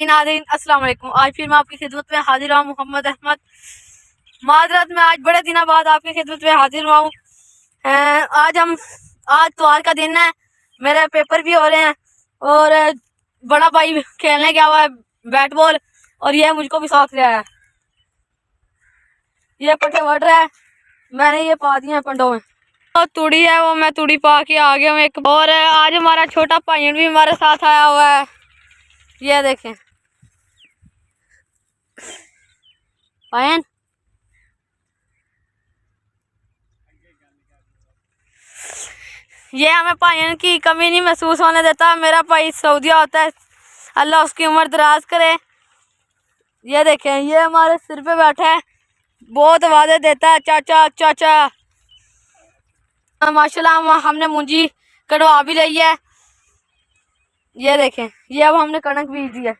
नाज़रीन अस्सलाम वालेकुम। आज फिर मैं आपकी खिदमत में हाजिर हूँ, मोहम्मद अहमद। माजरत में आज बड़े दिनों बाद आपकी खिदमत में हाजिर हुआ हूँ। आज त्योहार का दिन है, मेरे पेपर भी हो रहे हैं और बड़ा भाई खेलने गया हुआ है बैट बॉल, और ये मुझको भी साथ ले आया है। ये पट्टे बढ़ रहा है, मैंने ये पा दिए हैं पंडों में। तो तुड़ी है वो मैं तुड़ी पा के आ गया हूँ एक। और आज हमारा छोटा भाई भी हमारे साथ आया हुआ है, ये देखें पायन। ये हमें पायन की कमी नहीं महसूस होने देता। मेरा भाई सऊदीया होता है, अल्लाह उसकी उम्र दराज करे। ये देखें, ये हमारे सिर पे बैठा है, बहुत वादे देता है चाचा चाचा। माशाल्लाह हमने मुंजी कटवा भी ली है। ये देखें, ये अब हमने कणक बीज दी है,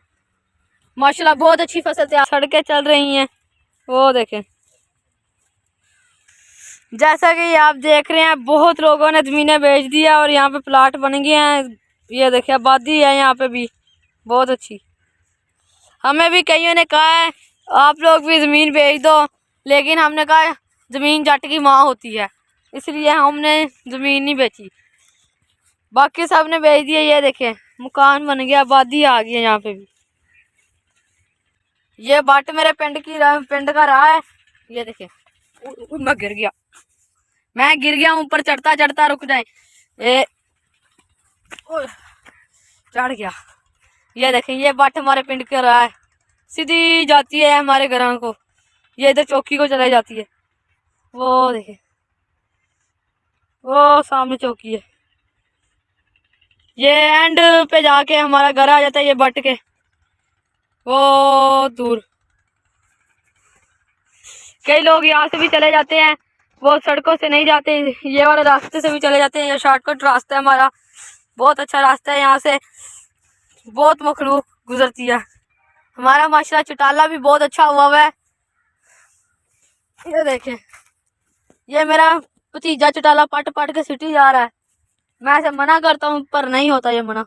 माशाल्लाह बहुत अच्छी फसल तैयार। सड़कें चल रही हैं, वो देखें। जैसा कि आप देख रहे हैं, बहुत लोगों ने ज़मीनें बेच दी है और यहाँ पे प्लाट बन गए हैं। ये देखिए आबादी है यहाँ पे भी बहुत अच्छी। हमें भी कईयों ने कहा है आप लोग भी ज़मीन बेच दो, लेकिन हमने कहा ज़मीन जट की माँ होती है, इसलिए हमने ज़मीन नहीं बेची। बाकी सब ने बेच दिया। ये देखें मकान बन गया, आबादी आ गई है यहाँ पे भी। ये बट मेरे पिंड का रहा है। ये देखें मैं गिर गया ऊपर चढ़ता चढ़ता, रुक जाए ये चढ़ गया। ये देखें ये बट हमारे पिंड का रहा है, सीधी जाती है हमारे घरों को, ये इधर चौकी को चलाई जाती है। वो देखें वो सामने चौकी है, ये एंड पे जाके हमारा घर आ जाता है ये बट के वो दूर। कई लोग यहाँ से भी चले जाते हैं, वो सड़कों से नहीं जाते, ये वाले रास्ते से भी चले जाते हैं। ये शॉर्टकट रास्ता है हमारा, बहुत अच्छा रास्ता है, यहाँ से बहुत मखलूक गुजरती है। हमारा माशाल्लाह चटाला भी बहुत अच्छा हुआ है। ये देखें, ये मेरा भतीजा चटाला पट पट के सिटी जा रहा है। मैं ऐसे मना करता हूँ पर नहीं होता ये मना।